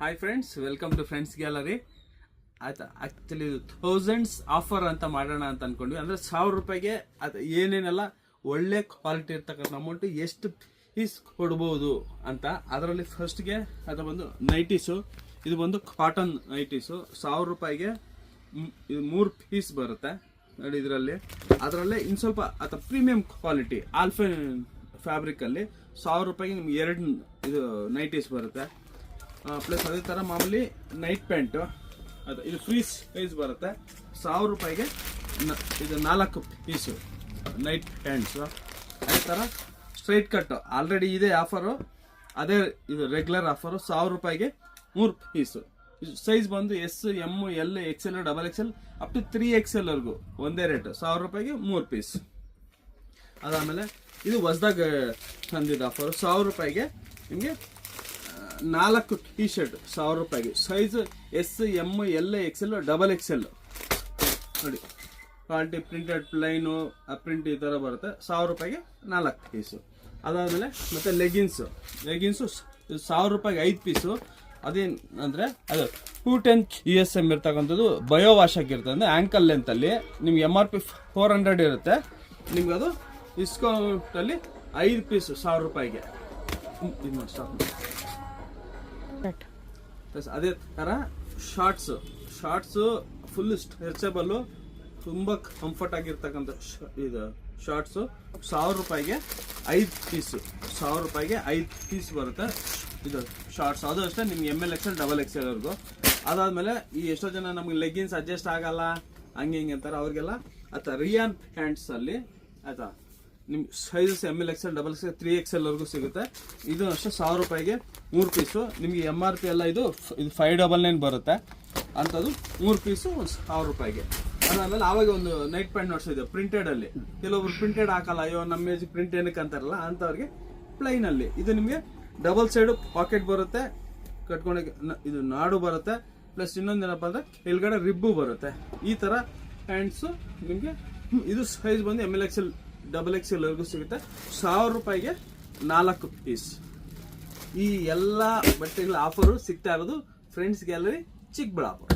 Hi friends, welcome to friends gallery. ಆಯ್ತಾ, actually ಇದು thousands offer ಅಂತ ಮಾಡೋಣ ಅಂತ ಅನ್ಕೊಂಡ್ವಿ. ಅಂದ್ರೆ 1000 ರೂಪಾಯಿಗೆ ಅದು ಏನೇನೆಲ್ಲ ಒಳ್ಳೆ ಕ್ವಾಲಿಟಿ ಇರ್ತಕ್ಕಂಥ ಅಮೌಂಟ್ ಎಷ್ಟು ಪೀಸ್ ಕೊಡ್ಬೋದು ಅಂತ. ಅದರಲ್ಲಿ ಫಸ್ಟ್ಗೆ ಅದು ಬಂದು ನೈಟೀಸು. ಇದು ಬಂದು ಕಾಟನ್ ನೈಟೀಸು 1000 ರೂಪಾಯಿಗೆ ಇದು 3 ಪೀಸ್ ಬರುತ್ತೆ ನೋಡಿ ಇದರಲ್ಲಿ. ಅದರಲ್ಲೇ ಇನ್ನು ಸ್ವಲ್ಪ ಅಥವಾ ಪ್ರೀಮಿಯಂ ಕ್ವಾಲಿಟಿ ಆಲ್ಫೆ ಫ್ಯಾಬ್ರಿಕ್ ಅಲ್ಲಿ 1000 ರೂಪಾಯಿಗೆ ನಿಮ್ಗೆ 2 ಇದು ನೈಟೀಸ್ ಬರುತ್ತೆ. ಪ್ಲಸ್ ಅದೇ ಥರ ಮಾಮೂಲಿ ನೈಟ್ ಪ್ಯಾಂಟು ಅದು ಇದು ಫ್ರೀ ಸೈಜ್ ಬರುತ್ತೆ. 1000 ರೂಪಾಯಿಗೆ ಇದು 4 ಪೀಸು ನೈಟ್ ಪ್ಯಾಂಟ್ಸು. ಅದೇ ಥರ ಸ್ಟ್ರೈಟ್ ಕಟ್ ಆಲ್ರೆಡಿ ಇದೆ ಆಫರು, ಅದೇ ಇದು ರೆಗ್ಯುಲರ್ ಆಫರು 1000 ರೂಪಾಯಿಗೆ 3 ಪೀಸು. ಸೈಜ್ ಬಂದು S, M, L, XL, XXL up to 3XL ವರೆಗೂ ಒಂದೇ ರೇಟ್ 1000 ರೂಪಾಯಿಗೆ 3 ಪೀಸ್. ಅದಾದಮೇಲೆ ಇದು ಹೊಸ್ದಾಗ ತಂದಿದ್ದ ಆಫರು 1000 ರೂಪಾಯಿಗೆ ನಿಮಗೆ 4 ಟೀ ಶರ್ಟ್ 1000 ರೂಪಾಯಿಗೆ. Size S, M, L, XL, XXL ನೋಡಿ. ಕ್ವಾಲಿಟಿ ಪ್ರಿಂಟೆಡ್ ಪ್ಲೈನು ಪ್ರಿಂಟ್ ಈ ಥರ ಬರುತ್ತೆ. 1000 ರೂಪಾಯಿಗೆ 4 ಪೀಸು. ಅದಾದಮೇಲೆ ಮತ್ತೆ ಲೆಗಿನ್ಸು 1000 ರೂಪಾಯಿಗೆ 5 ಪೀಸು. ಅದೇನು ಅಂದರೆ ಅದು 210 USM ಇರ್ತಕ್ಕಂಥದ್ದು ಬಯೋ ವಾಶ್ ಆಗಿರ್ತದೆ. ಅಂದರೆ ಆ್ಯಂಕಲ್ ಲೆಂತಲ್ಲಿ ನಿಮ್ಗೆ MRP 400 ಇರುತ್ತೆ. ನಿಮ್ಗೆ ಅದು ಡಿಸ್ಕೌಂಟಲ್ಲಿ 5 ಪೀಸು 1000 ರೂಪಾಯಿಗೆ. ಇದು ಸ್ಟಾಪ್. ಪ್ಲಸ್ ಅದೇ ಥರ ಶಾರ್ಟ್ಸು ಫುಲ್ ಸ್ಟ್ರೆಚಬಲ್ಲು, ತುಂಬ ಕಂಫರ್ಟ್ ಆಗಿರ್ತಕ್ಕಂಥ ಇದು ಶಾರ್ಟ್ಸು 1000 ರೂಪಾಯಿಗೆ 5 ಪೀಸು. 1000 ರೂಪಾಯಿಗೆ 5 ಪೀಸ್ ಬರುತ್ತೆ ಇದು ಶಾರ್ಟ್ಸ್. ಅದು ಅಷ್ಟೇ ನಿಮ್ಗೆ ML, XL, XXL ವರೆಗೂ. ಅದಾದಮೇಲೆ ಈ ಎಷ್ಟೋ ಜನ ನಮ್ಗೆ ಲೆಗ್ಗಿನ್ಸ್ ಅಡ್ಜಸ್ಟ್ ಆಗಲ್ಲ ಹಂಗೆ ಹಿಂಗೆ ಅಂತಾರೆ, ಅವ್ರಿಗೆಲ್ಲ ಆಯ್ತಾ ರಿಯಾನ್ ಪ್ಯಾಂಟ್ಸಲ್ಲಿ ಆಯ್ತಾ ನಿಮ್ಗೆ sizes ML, XL, XXL, 3XL ವರೆಗೂ ಸಿಗುತ್ತೆ. ಇದು ಅಷ್ಟೇ 1000 ರೂಪಾಯಿಗೆ 3 ಪೀಸು. ನಿಮಗೆ MRP ಎಲ್ಲ ಇದು 599 ಬರುತ್ತೆ ಅಂಥದ್ದು 3 ಪೀಸು 1000 ರೂಪಾಯಿಗೆ. ಅದಾದಮೇಲೆ ಆವಾಗ ಒಂದು ನೈಟ್ ಪ್ಯಾಂಟ್ ನೋಡ್ಸಿದ್ದೆ ಪ್ರಿಂಟೆಡಲ್ಲಿ. ಕೆಲವೊಬ್ರು ಪ್ರಿಂಟೆಡ್ ಹಾಕಲ್ಲ, ಅಯ್ಯೋ ನಮ್ಮ ಏಜ್ ಪ್ರಿಂಟ್ ಏನಕ್ಕೆ ಅಂತಾರಲ್ಲ ಅಂಥವ್ರಿಗೆ ಪ್ಲೈನಲ್ಲಿ ಇದು ನಿಮಗೆ ಡಬಲ್ ಸೈಡು ಪಾಕೆಟ್ ಬರುತ್ತೆ, ಕಟ್ಕೊಂಡು ಇದು ನಾಡು ಬರುತ್ತೆ. ಪ್ಲಸ್ ಇನ್ನೊಂದೇನಪ್ಪ ಅಂದರೆ ಕೆಳಗಡೆ ರಿಬ್ಬು ಬರುತ್ತೆ. ಈ ಥರ ಪ್ಯಾಂಟ್ಸು ನಿಮಗೆ ಇದು ಸೈಜ್ ಬಂದು ML, XL, XXL ವರೆಗೂ ಸಿಗುತ್ತೆ. 1000 ರೂಪಾಯಿಗೆ 4 ಪೀಸ್. ಈ ಎಲ್ಲ ಬಟ್ಟೆಗಳ ಆಫರು ಸಿಗ್ತಾ ಇರೋದು ಫ್ರೆಂಡ್ಸ್ ಗ್ಯಾಲರಿ ಚಿಕ್ಕಬಳ್ಳಾಪುರ.